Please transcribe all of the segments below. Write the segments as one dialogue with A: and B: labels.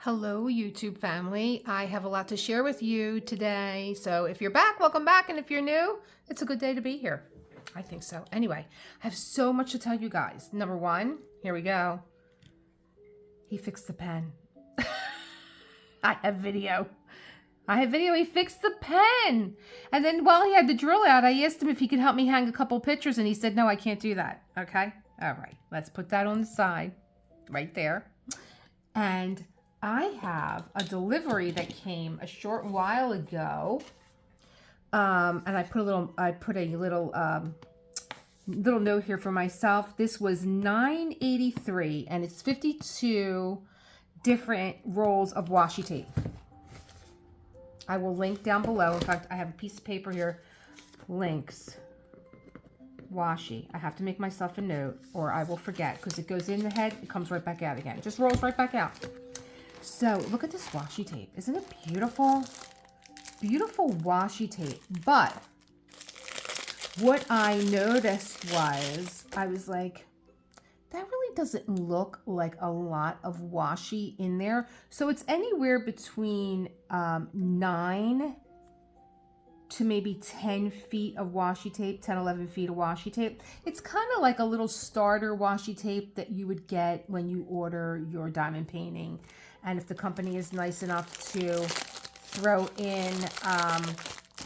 A: Hello, YouTube family. I have a lot to share with you today. So if you're back, welcome back. And if you're new, it's a good day to be here. I think so. Anyway, I have so much to tell you guys. Number one, here we go. He fixed the pen. I have video. He fixed the pen. And then while he had the drill out, I asked him if he could help me hang a couple pictures. And he said, no, I can't do that. Okay. All right. Let's put that on the side right there. And I have a delivery that came a short while ago, and I put a little note here for myself. This was $9.83, and it's 52 different rolls of washi tape. I will link down below. In fact, I have a piece of paper here. Links. Washi. I have to make myself a note or I will forget because it goes in the head, it comes right back out again. It just rolls right back out. So look at this washi tape. Isn't it beautiful? Beautiful washi tape. But what I noticed was, I was like, that really doesn't look like a lot of washi in there. So it's anywhere between 9 to maybe 10 feet of washi tape, 10, 11 feet of washi tape. It's kind of like a little starter washi tape that you would get when you order your diamond painting. And if the company is nice enough to throw in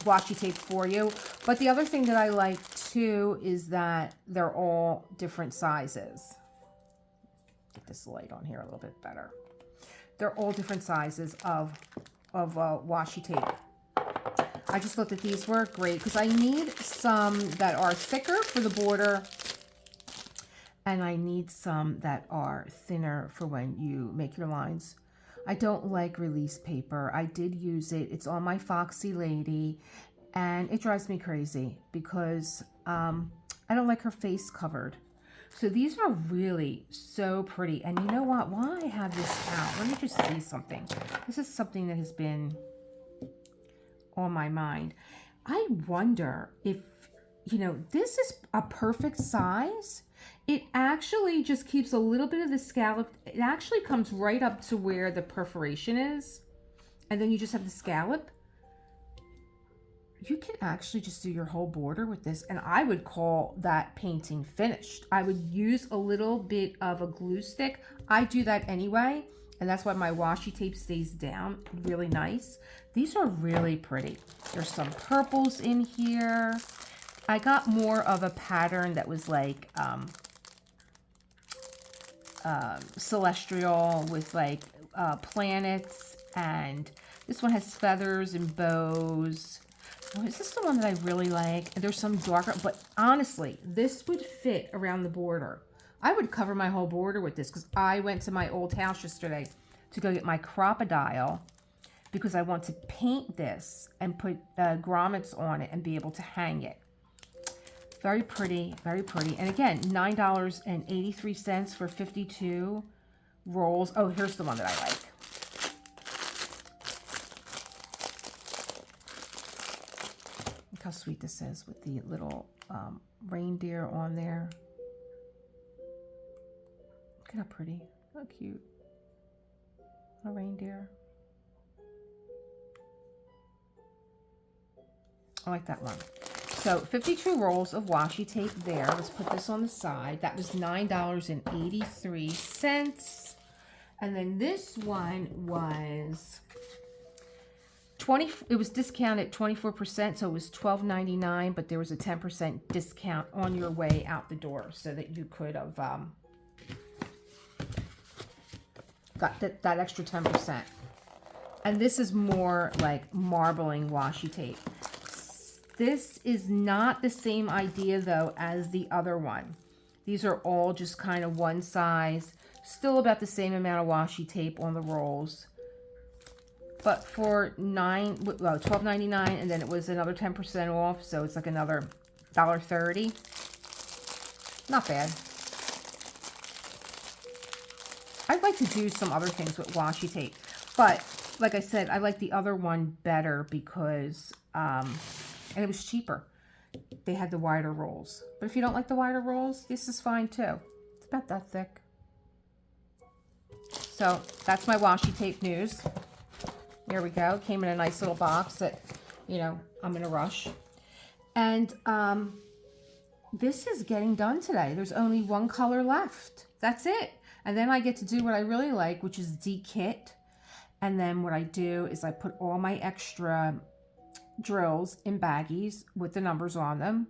A: washi tape for you. But the other thing that I like too is that they're all different sizes. Get this light on here a little bit better. They're all different sizes of washi tape. I just thought that these were great because I need some that are thicker for the border and I need some that are thinner for when you make your lines. I don't like release paper. I did use it. It's on my Foxy Lady and it drives me crazy because I don't like her face covered. So these are really so pretty. And you know what? While I have this out, let me just see something. This is something that has been on my mind. I wonder if, you know, this is a perfect size. It actually just keeps a little bit of the scallop. It actually comes right up to where the perforation is. And then you just have the scallop. You can actually just do your whole border with this. And I would call that painting finished. I would use a little bit of a glue stick. I do that anyway. And that's why my washi tape stays down really nice. These are really pretty. There's some purples in here. I got more of a pattern that was like celestial with like planets. And this one has feathers and bows. Oh, is this the one that I really like? And there's some darker, but honestly, this would fit around the border. I would cover my whole border with this because I went to my old house yesterday to go get my crocodile because I want to paint this and put grommets on it and be able to hang it. Very pretty, very pretty. And again, $9.83 for 52 rolls. Oh, here's the one that I like. Look how sweet this is with the little reindeer on there. Look at how pretty, how cute. A reindeer. I like that one. So 52 rolls of washi tape there. Let's put this on the side. That was $9.83. And then this one was 20, it was discounted 24%, so it was $12.99, but there was a 10% discount on your way out the door so that you could have got that extra 10%. And this is more like marbling washi tape. This is not the same idea though as the other one. These are all just kind of one size, still about the same amount of washi tape on the rolls. But for $12.99, and then it was another 10% off, so it's like another $1.30. Not bad. I'd like to do some other things with washi tape, but like I said, I like the other one better because, and it was cheaper. They had the wider rolls. But if you don't like the wider rolls, this is fine too. It's about that thick. So that's my washi tape news. There we go. Came in a nice little box that, you know, I'm in a rush. And this is getting done today. There's only one color left. That's it. And then I get to do what I really like, which is de-kit. And then what I do is I put all my extra drills in baggies with the numbers on them.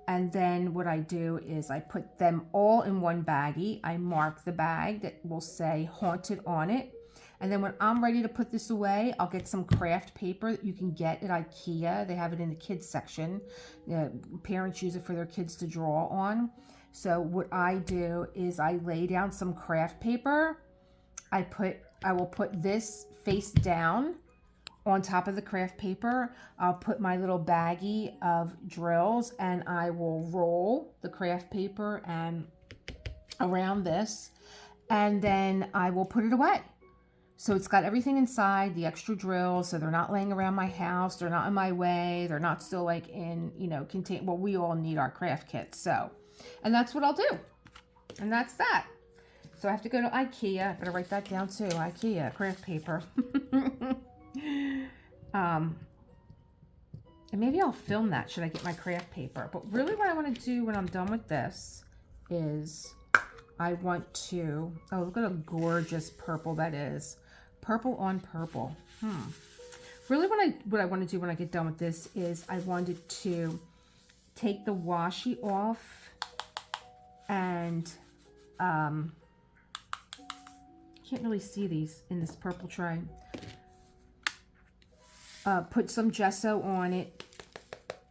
A: And then what I do is I put them all in one baggie. I mark the bag that will say Haunted on it. And then when I'm ready to put this away, I'll get some craft paper that you can get at IKEA. They have it in the kids section. Parents use it for their kids to draw on. So what I do is I lay down some craft paper. I will put this face down on top of the craft paper. I'll put my little baggie of drills and I will roll the craft paper and around this, and then I will put it away. So it's got everything inside, the extra drills, so they're not laying around my house, they're not in my way, they're not still like in, you know, well, we all need our craft kits, so. And that's what I'll do. And that's that. So I have to go to IKEA. I better write that down too. IKEA, craft paper. And maybe I'll film that, should I get my craft paper. But really what I want to do when I'm done with this is I want to, oh, look at a gorgeous purple that is. Purple on purple. Really what I want to do when I get done with this is I wanted to take the washi off and can't really see these in this purple tray. Put some gesso on it,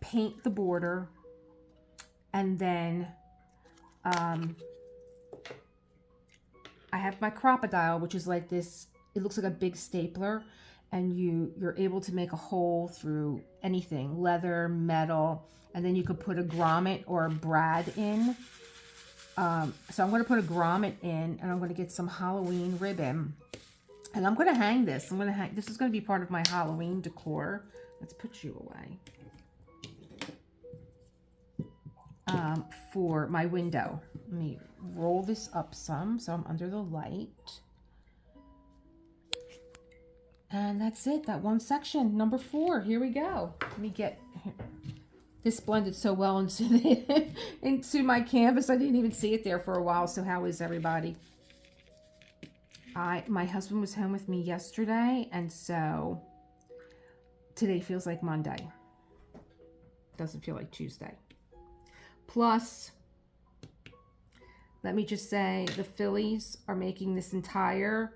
A: paint the border, and then I have my crocodile, which is like this, it looks like a big stapler, and you're able to make a hole through anything, leather, metal, and then you could put a grommet or a brad in. So I'm going to put a grommet in, and I'm going to get some Halloween ribbon. And I'm going to hang this. This is going to be part of my Halloween decor. Let's put you away. For my window. Let me roll this up some so I'm under the light. And that's it. That one section. Number 4. Here we go. Let me get... This blended so well into my canvas. I didn't even see it there for a while. So how is everybody? My husband was home with me yesterday, and so today feels like Monday. Doesn't feel like Tuesday. Plus, let me just say, the Phillies are making this entire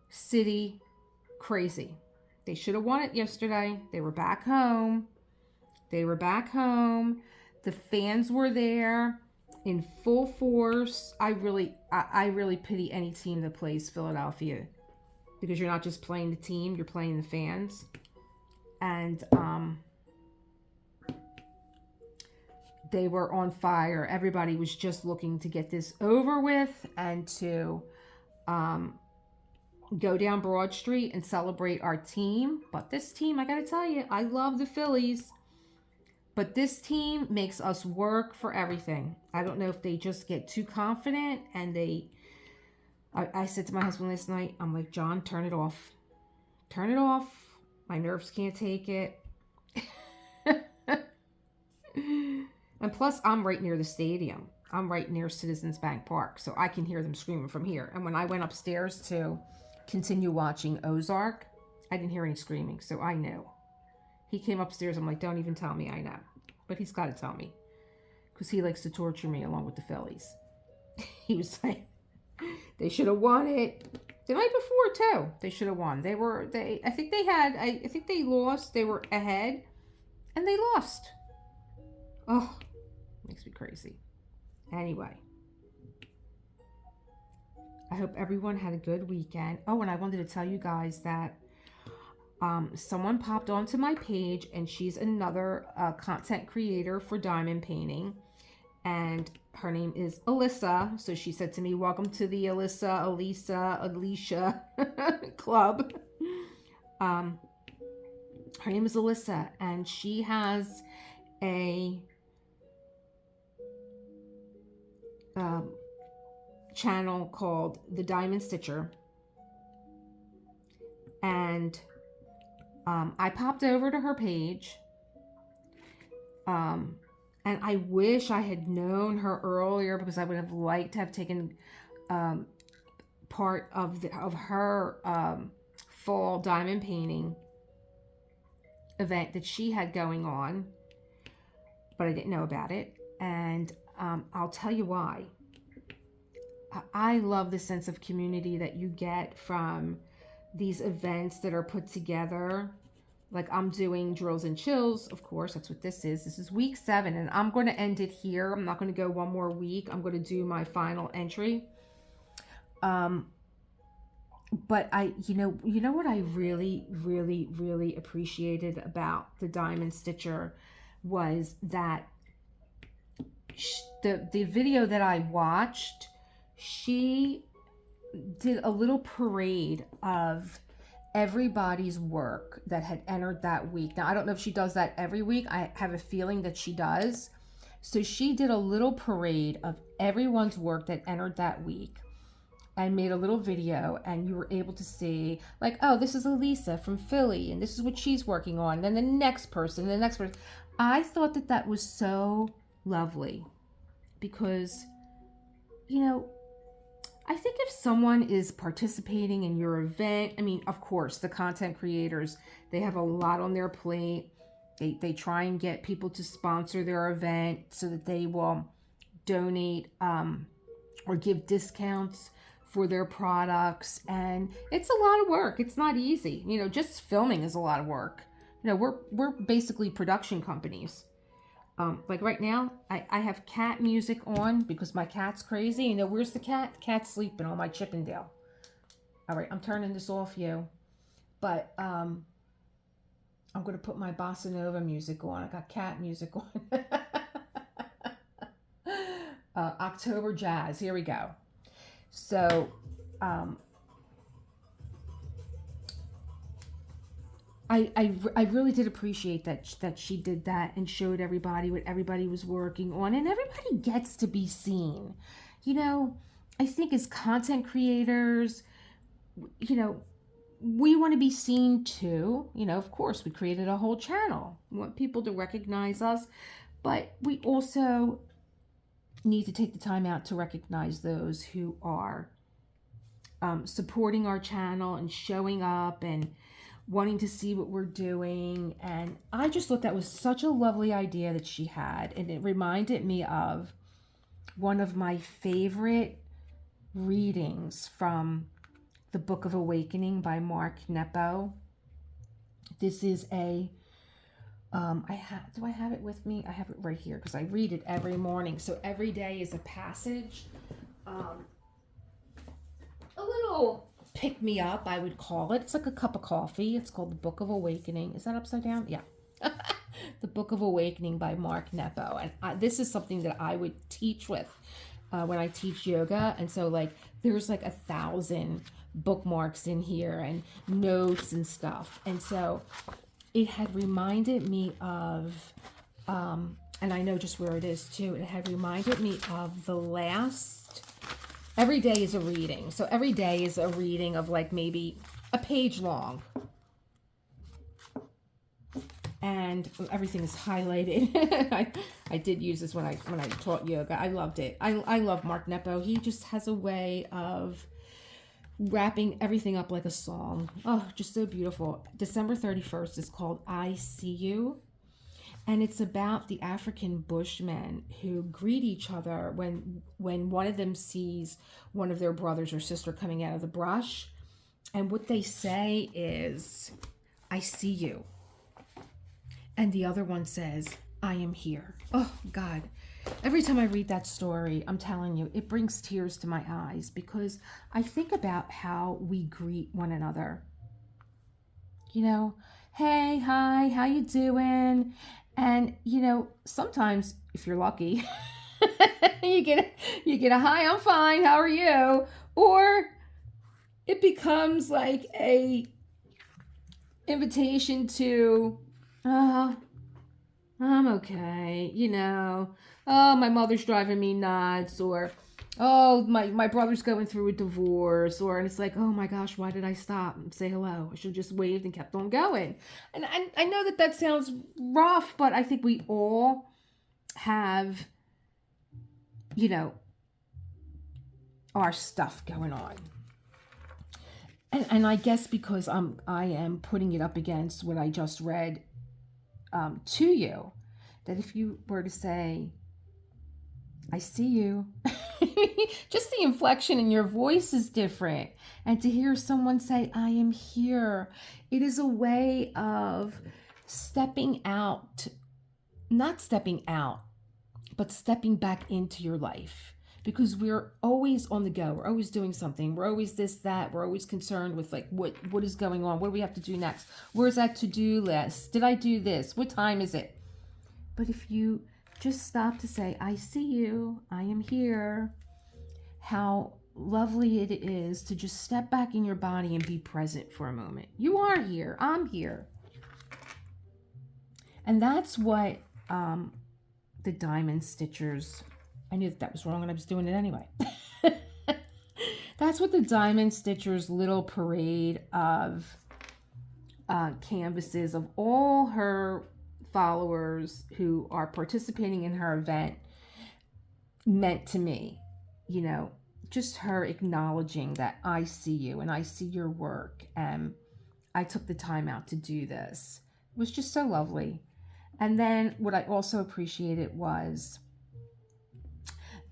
A: city crazy. They should have won it yesterday. They were back home. The fans were there in full force. I really pity any team that plays Philadelphia, because you're not just playing the team, you're playing the fans. And they were on fire. Everybody was just looking to get this over with and to go down Broad Street and celebrate our team. But this team, I gotta tell you, I love the Phillies, but this team makes us work for everything. I don't know if they just get too confident and I said to my husband last night, I'm like, John, turn it off. Turn it off. My nerves can't take it. And plus, I'm right near the stadium. I'm right near Citizens Bank Park, so I can hear them screaming from here. And when I went upstairs to continue watching Ozark, I didn't hear any screaming, so I knew. He came upstairs. I'm like, don't even tell me, I know. But he's got to tell me, because he likes to torture me along with the Phillies. He was like, they should have won it the night before too. They should have won. I think they lost. They were ahead, and they lost. Oh, makes me crazy. Anyway, I hope everyone had a good weekend. Oh, and I wanted to tell you guys that someone popped onto my page, and she's another content creator for diamond painting, and her name is Alyssa. So she said to me, welcome to the Alicia club. Her name is Alyssa, and she has channel called The Diamond Stitcher. And I popped over to her page. And I wish I had known her earlier, because I would have liked to have taken part of her fall diamond painting event that she had going on, but I didn't know about it. And I'll tell you why. I love the sense of community that you get from these events that are put together. Like, I'm doing Drills and Chills, of course, that's what this is. This is week 7, and I'm going to end it here. I'm not going to go one more week. I'm going to do my final entry. But you know what I really, really, really appreciated about the Diamond Stitcher was that the video that I watched, she did a little parade of everybody's work that had entered that week. Now, I don't know if she does that every week. I have a feeling that she does. So she did a little parade of everyone's work that entered that week. I made a little video, and you were able to see, like, oh, this is Elisa from Philly, and this is what she's working on. And then the next person, the next person. I thought that that was so lovely, because, you know, I think if someone is participating in your event, I mean, of course, the content creators, they have a lot on their plate. They try and get people to sponsor their event so that they will donate or give discounts for their products. And it's a lot of work. It's not easy. You know, just filming is a lot of work. You know, we're basically production companies. Like right now, I have cat music on because my cat's crazy. You know, where's the cat? The cat's sleeping on my Chippendale. All right, I'm turning this off, you. But I'm going to put my bossa nova music on. I got cat music on. October Jazz. Here we go. So, I really did appreciate that she did that and showed everybody what everybody was working on, and everybody gets to be seen. You know, I think as content creators, you know, we want to be seen too. You know, of course, we created a whole channel. We want people to recognize us, but we also need to take the time out to recognize those who are supporting our channel and showing up and wanting to see what we're doing. And I just thought that was such a lovely idea that she had, and it reminded me of one of my favorite readings from the Book of Awakening by Mark Nepo. This is a do I have it with me? I have it right here because I read it every morning. So every day is a passage. A little pick me up, I would call it. It's like a cup of coffee. It's called the Book of Awakening. Is that upside down? Yeah. The Book of Awakening by Mark Nepo. And this is something that I would teach with when I teach yoga. And so, like, there's like 1,000 bookmarks in here and notes and stuff. And so it had reminded me of, and I know just where it is too, it had reminded me of the last, every day is a reading. So every day is a reading of like maybe a page long. And everything is highlighted. I did use this when I taught yoga. I loved it. I love Mark Nepo. He just has a way of wrapping everything up like a song. Oh, just so beautiful. December 31st is called I See You. And it's about the African Bushmen who greet each other when one of them sees one of their brothers or sister coming out of the brush. And what they say is, I see you. And the other one says, I am here. Oh, God. Every time I read that story, I'm telling you, it brings tears to my eyes because I think about how we greet one another. You know, hey, hi, how you doing? And, you know, sometimes if you're lucky, you get a hi, I'm fine, how are you? Or it becomes like a invitation to, I'm okay, you know. Oh, my mother's driving me nuts, or Oh, my brother's going through a divorce, or and it's like, oh my gosh, why did I stop and say hello? I should have just waved and kept on going. And I know that that sounds rough, but I think we all have, you know, our stuff going on. And I guess because I am putting it up against what I just read to you, that if you were to say, I see you, just the inflection in your voice is different. And to hear someone say, I am here, it is a way of stepping out, not stepping out, but stepping back into your life. Because we're always on the go. We're always doing something. We're always this, that. We're always concerned with like what is going on. What do we have to do next? Where's that to-do list? Did I do this? What time is it? But if you just stop to say, I see you, I am here, how lovely it is to just step back in your body and be present for a moment. You are here. I'm here. And that's what the diamond stitchers, I knew that was wrong and I was doing it anyway. That's what the diamond stitchers little parade of canvases of all her followers who are participating in her event meant to me. You know, just her acknowledging that I see you and I see your work and I took the time out to do this. It was just so lovely. And then what I also appreciated was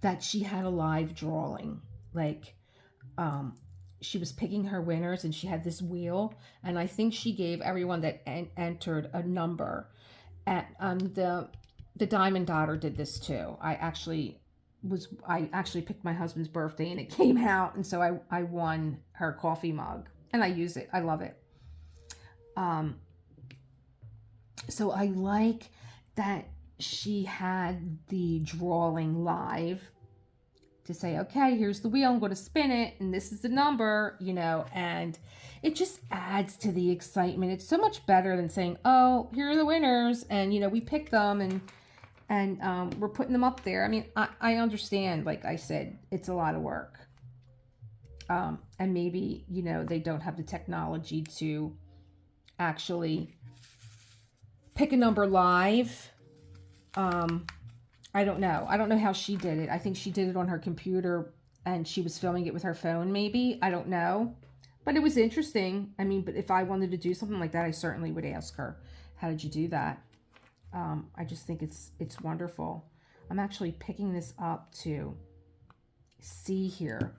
A: that she had a live drawing. Like, she was picking her winners and she had this wheel. And I think she gave everyone that entered a number. And the Diamond Daughter did this too. I actually picked my husband's birthday and it came out. And so I won her coffee mug. And I use it. I love it. So I like that she had the drawing live to say, okay, here's the wheel, I'm going to spin it, and this is the number, you know, and it just adds to the excitement. It's so much better than saying, oh, here are the winners, and, you know, we picked them, and we're putting them up there. I mean, I understand, like I said, it's a lot of work. And maybe, you know, they don't have the technology to actually pick a number live. I don't know. I don't know how she did it. I think she did it on her computer and she was filming it with her phone, maybe. I don't know. But it was interesting. I mean, but if I wanted to do something like that, I certainly would ask her, how did you do that? I just think it's wonderful. I'm actually picking this up to see here.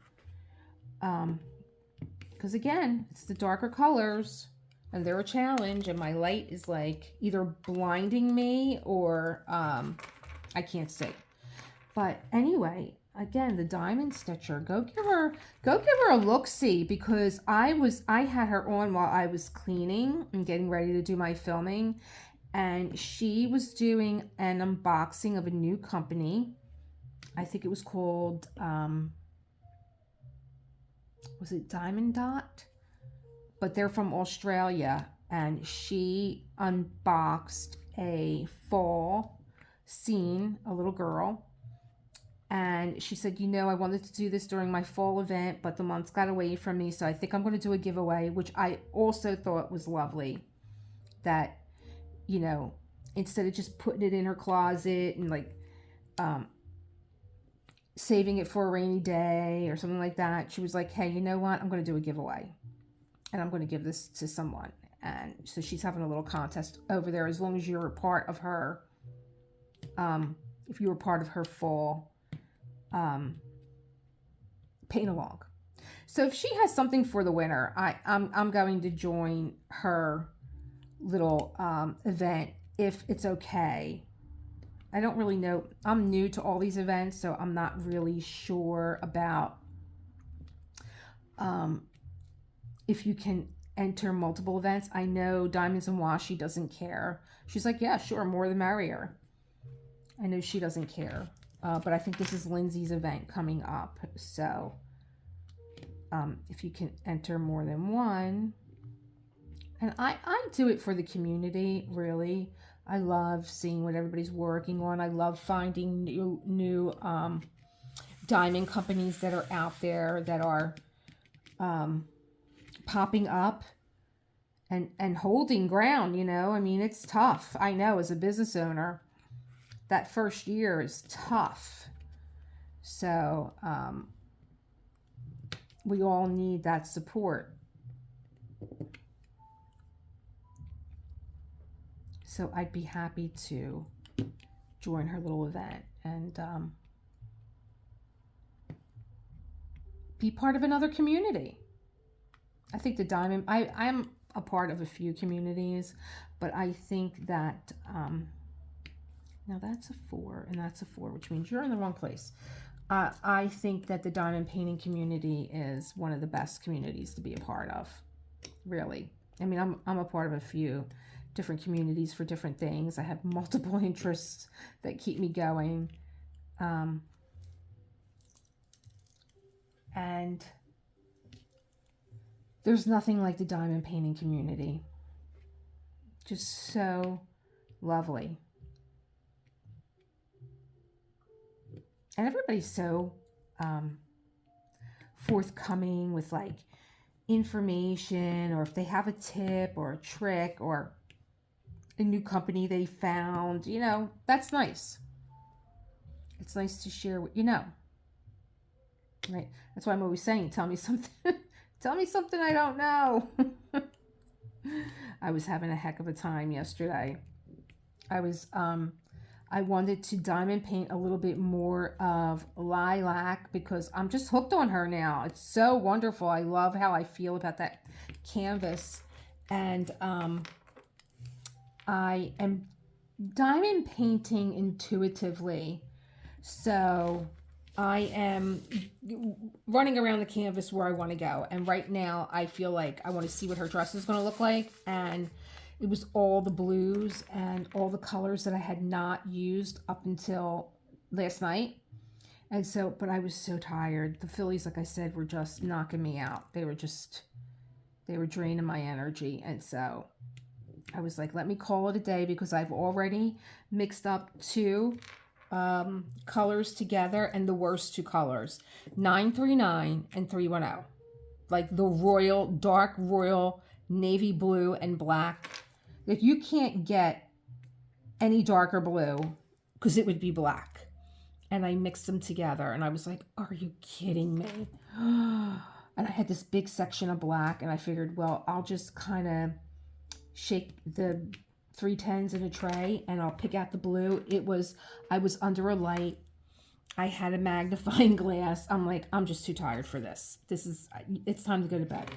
A: Because again, it's the darker colors. And they're a challenge, and my light is like either blinding me or I can't see. But anyway, again, the Diamond Stitcher, go give her a look-see, because I had her on while I was cleaning and getting ready to do my filming, and she was doing an unboxing of a new company. I think it was called was it Diamond Dot? But they're from Australia, and she unboxed a fall scene, a little girl, and she said, you know, I wanted to do this during my fall event, but the months got away from me, so I think I'm going to do a giveaway, which I also thought was lovely, that, you know, instead of just putting it in her closet and like saving it for a rainy day or something like that, she was like, hey, you know what, I'm going to do a giveaway. And I'm going to give this to someone. And so she's having a little contest over there, as long as you're a part of her, if you were part of her fall paint along. So if she has something for the winner, I'm going to join her little event if it's okay. I don't really know. I'm new to all these events, so I'm not really sure about if you can enter multiple events. I know Diamonds and Washi doesn't care. She's like, yeah, sure, more the merrier. I know she doesn't care. But I think this is Lindsay's event coming up. So if you can enter more than one. And I do it for the community, really. I love seeing what everybody's working on. I love finding new diamond companies that are out there that are popping up and holding ground, you know. I mean, it's tough. I know, as a business owner, that first year is tough. So we all need that support. So I'd be happy to join her little event and be part of another community. I think the diamond, I'm a part of a few communities, but I think that, now that's a 4 and that's a 4, which means you're in the wrong place. I think that the diamond painting community is one of the best communities to be a part of, really. I mean, I'm a part of a few different communities for different things. I have multiple interests that keep me going. And there's nothing like the diamond painting community. Just so lovely. And everybody's so forthcoming with like information, or if they have a tip or a trick or a new company they found, you know, that's nice. It's nice to share what you know. Right? That's why I'm always saying, tell me something. Tell me something I don't know. I was having a heck of a time yesterday. I wanted to diamond paint a little bit more of lilac because I'm just hooked on her now. It's so wonderful. I love how I feel about that canvas. And I am diamond painting intuitively. So I am running around the canvas where I want to go. And right now I feel like I want to see what her dress is going to look like. And it was all the blues and all the colors that I had not used up until last night. And so, but I was so tired. The Phillies, like I said, were just knocking me out. They were draining my energy. And so I was like, let me call it a day, because I've already mixed up 2 colors together, and the worst 2 colors, 939 and 310. Like the royal, dark royal, navy blue and black. Like you can't get any darker blue because it would be black. And I mixed them together and I was like, are you kidding me? And I had this big section of black, and I figured, well, I'll just kind of shake the 310s in a tray and I'll pick out the blue. I was under a light. I had a magnifying glass. I'm like, I'm just too tired for this. It's time to go to bed.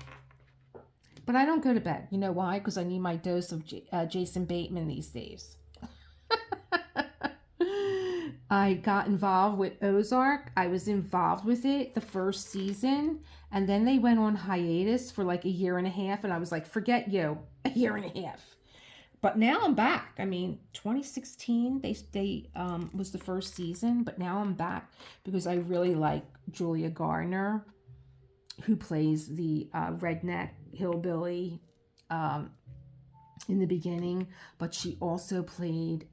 A: But I don't go to bed. You know why? Because I need my dose of Jason Bateman these days. I got involved with Ozark. I was involved with it the first season, and then they went on hiatus for like a year and a half, and I was like, forget you, a year and a half. But now I'm back. I mean, 2016, they was the first season, but now I'm back because I really like Julia Garner, who plays the redneck hillbilly in the beginning, but she also played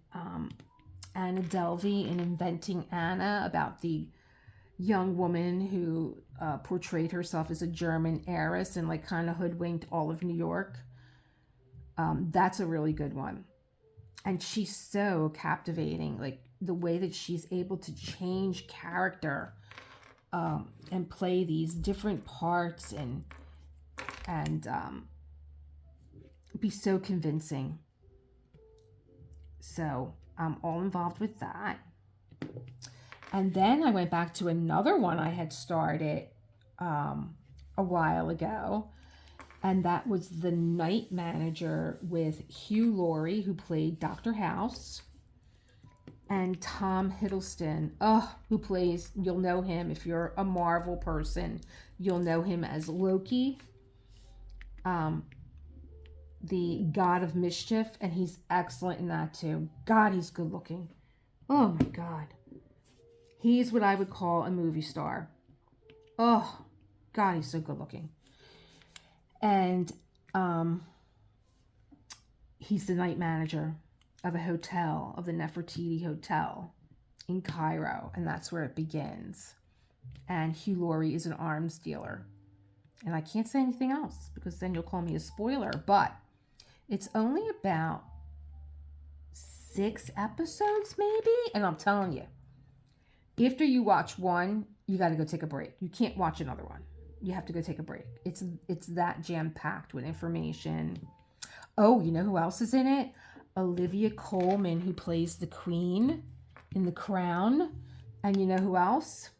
A: Anna Delvey in Inventing Anna, about the young woman who portrayed herself as a German heiress and like kind of hoodwinked all of New York. That's a really good one. And she's so captivating, like the way that she's able to change character and play these different parts and be so convincing. So I'm all involved with that. And then I went back to another one I had started a while ago, and that was The Night Manager with Hugh Laurie, who played Dr. House, and Tom Hiddleston, who plays, you'll know him if you're a Marvel person, you'll know him as Loki, the god of mischief, and he's excellent in that too. God, he's good looking. Oh my God. He's what I would call a movie star. Oh, God, he's so good looking. And he's the night manager of a hotel, of the Nefertiti Hotel in Cairo, and that's where it begins. and Hugh Laurie is an arms dealer. And I can't say anything else because then you'll call me a spoiler, but it's only about 6 episodes maybe, and I'm telling you, after you watch one, you got to go take a break. You can't watch another one. You have to go take a break. It's that jam-packed with information. Oh, you know who else is in it? Olivia Colman, who plays the Queen in The Crown. And you know who else?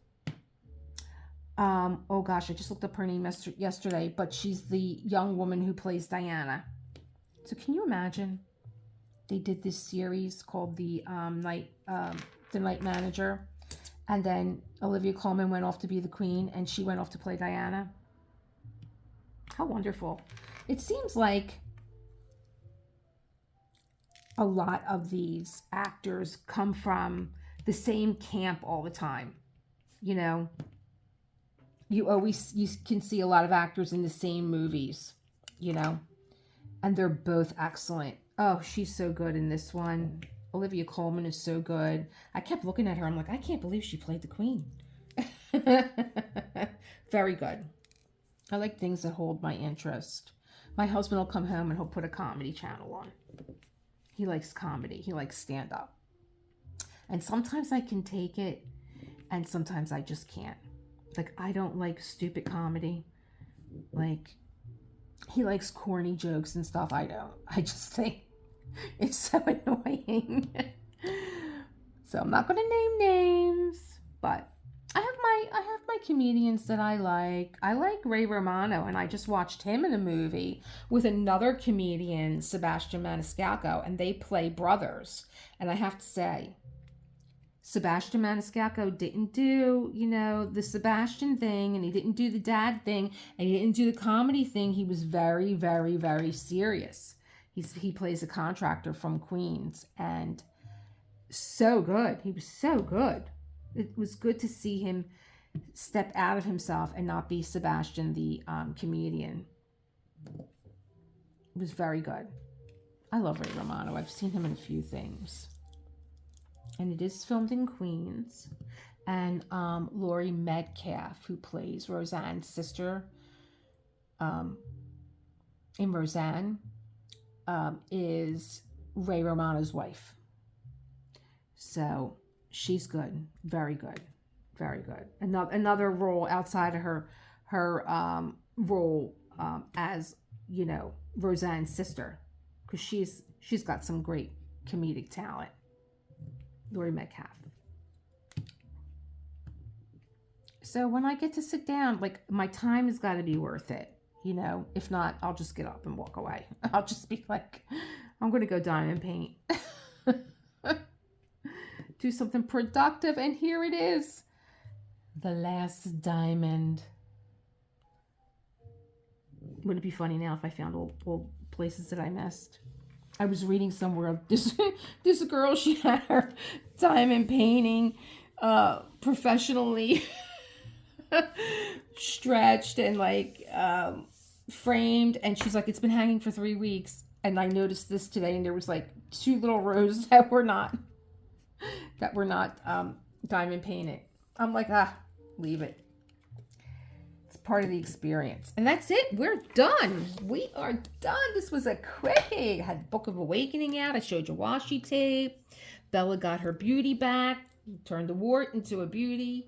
A: Oh gosh, I just looked up her name yesterday, but she's the young woman who plays Diana. So can you imagine? They did this series called the Night Manager, and then Olivia Colman went off to be the Queen, and she went off to play Diana. How wonderful! It seems like a lot of these actors come from the same camp all the time. You know, you can see a lot of actors in the same movies, you know, and they're both excellent. Oh, she's so good in this one. Olivia Colman is so good. I kept looking at her. I'm like, I can't believe she played the Queen. Very good. I like things that hold my interest. My husband will come home and he'll put a comedy channel on. He likes comedy. He likes stand-up. And sometimes I can take it, and sometimes I just can't. Like, I don't like stupid comedy. Like, he likes corny jokes and stuff. I don't. I just think it's so annoying. So I'm not going to name names, but I have my comedians that I like. I like Ray Romano, and I just watched him in a movie with another comedian, Sebastian Maniscalco, and they play brothers. And I have to say, Sebastian Maniscalco didn't do, you know, the Sebastian thing, and he didn't do the dad thing, and he didn't do the comedy thing. He was very, very, very serious. He plays a contractor from Queens, and so good. He was so good. It was good to see him step out of himself and not be Sebastian the comedian. It was very good. I love Ray Romano. I've seen him in a few things. And it is filmed in Queens. And Laurie Metcalf, who plays Roseanne's sister in Roseanne, is Ray Romano's wife. So she's good. Very good. Very good. Another role outside of her role as, you know, Roseanne's sister. Because she's got some great comedic talent. Laurie Metcalf. So when I get to sit down, like, my time has got to be worth it, you know. If not, I'll just get up and walk away. I'll just be like, I'm going to go diamond paint. Do something productive, and here it is. The last diamond. Wouldn't it be funny now if I found old places that I missed? I was reading somewhere, this girl, she had her diamond painting professionally stretched and like framed, and she's like, it's been hanging for 3 weeks. And I noticed this today, and there was like 2 little rows that were not diamond painted. I'm like, leave it. Part of the experience. And that's it. We're done. We are done. This was a quickie. I had Book of Awakening out. I showed you washi tape. Bella got her beauty back. Turned the wart into a beauty.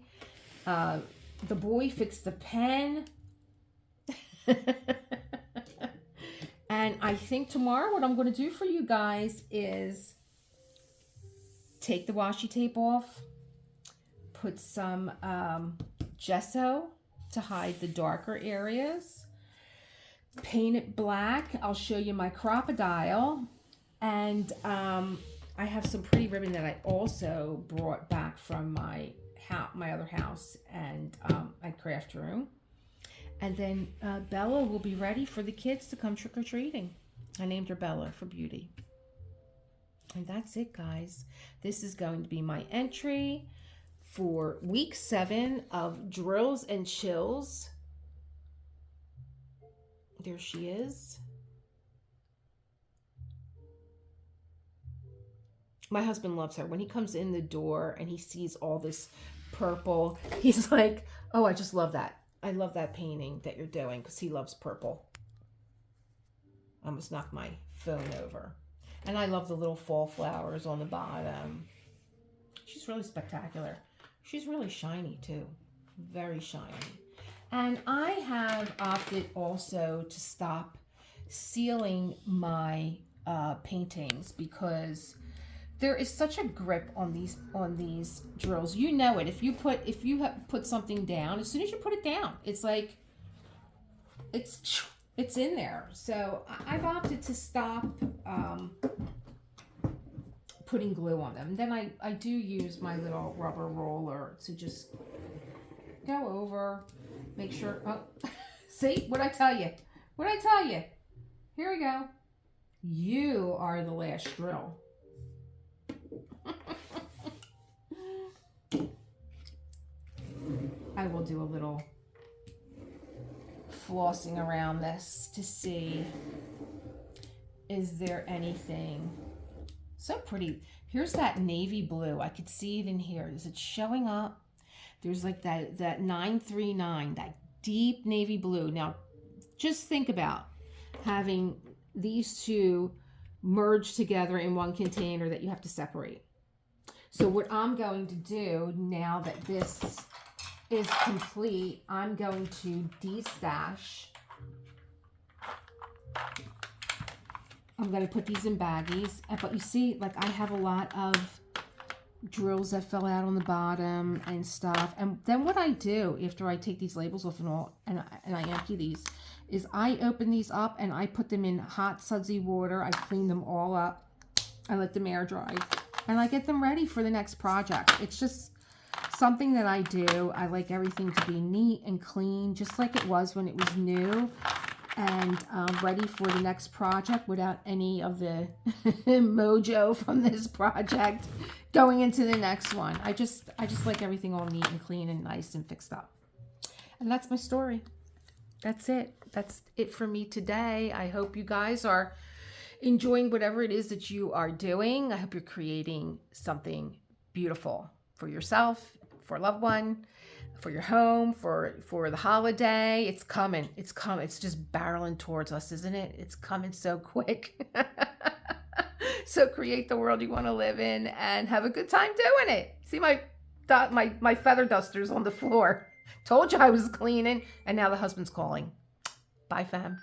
A: The boy fixed the pen. And I think tomorrow what I'm going to do for you guys is take the washi tape off. Put some gesso to hide the darker areas. Paint it black. I'll show you my crocodile. And I have some pretty ribbon that I also brought back from my other house and my craft room. And then Bella will be ready for the kids to come trick-or-treating. I named her Bella for beauty. And that's it, guys. This is going to be my entry for week 7 of Drills and Chills. There she is. My husband loves her. When he comes in the door and he sees all this purple. He's like, oh, I just love that. I love that painting that you're doing because he loves purple. I almost knocked my phone over. And I love the little fall flowers on the bottom. She's really spectacular. She's really shiny too. Very shiny. And I have opted also to stop sealing my paintings because there is such a grip on these drills. You know it. If you put something down, as soon as you put it down, it's like it's in there. So I've opted to stop putting glue on them. Then I do use my little rubber roller to just go over, make sure. Oh, see what I tell you? What I tell you? Here we go. You are the last drill. I will do a little flossing around this to see, is there anything so pretty. Here's that navy blue. I could see it in here. Is it showing up? There's like that 939, that deep navy blue. Now, just think about having these two merged together in one container that you have to separate. So what I'm going to do now that this is complete, I'm going to destash. I'm going to put these in baggies. But you see, like I have a lot of drills that fell out on the bottom and stuff. And then what I do after I take these labels off and all, and I empty these, is I open these up and I put them in hot sudsy water. I clean them all up. I let them air dry. And I get them ready for the next project. It's just something that I do. I like everything to be neat and clean, just like it was when it was new, and ready for the next project without any of the mojo from this project going into the next one. I just like everything all neat and clean and nice and fixed up. And that's my story. That's it. That's it for me today. I hope you guys are enjoying whatever it is that you are doing. I hope you're creating something beautiful for yourself, for a loved one, for your home, for the holiday. It's coming. It's coming. It's just barreling towards us, isn't it? It's coming so quick. So create the world you want to live in and have a good time doing it. See my feather dusters on the floor. Told you I was cleaning, and now the husband's calling. Bye, fam.